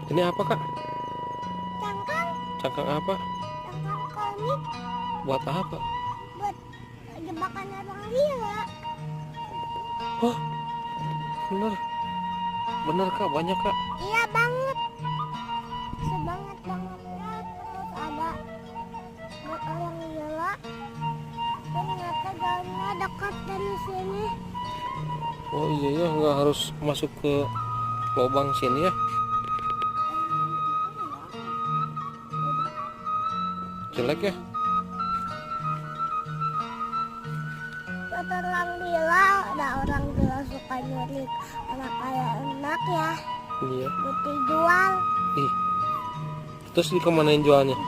Ini apa kak? Cangkang. Cangkang apa? Cangkang komik. Buat apa? Buat jebakan orang gila. Oh, bener. Bener kak, banyak kak. Iya banget. Sebanget bangetnya. Terus ada buat orang gila. Ternyata jalannya dekat dari sini. Oh iya ya, nggak harus masuk ke lubang sini ya. Jelek ya. Buat orang gila, ada orang gila suka nyulik anak ya. Iya. Buat dijual. Ih. Terus dikemanain jualnya?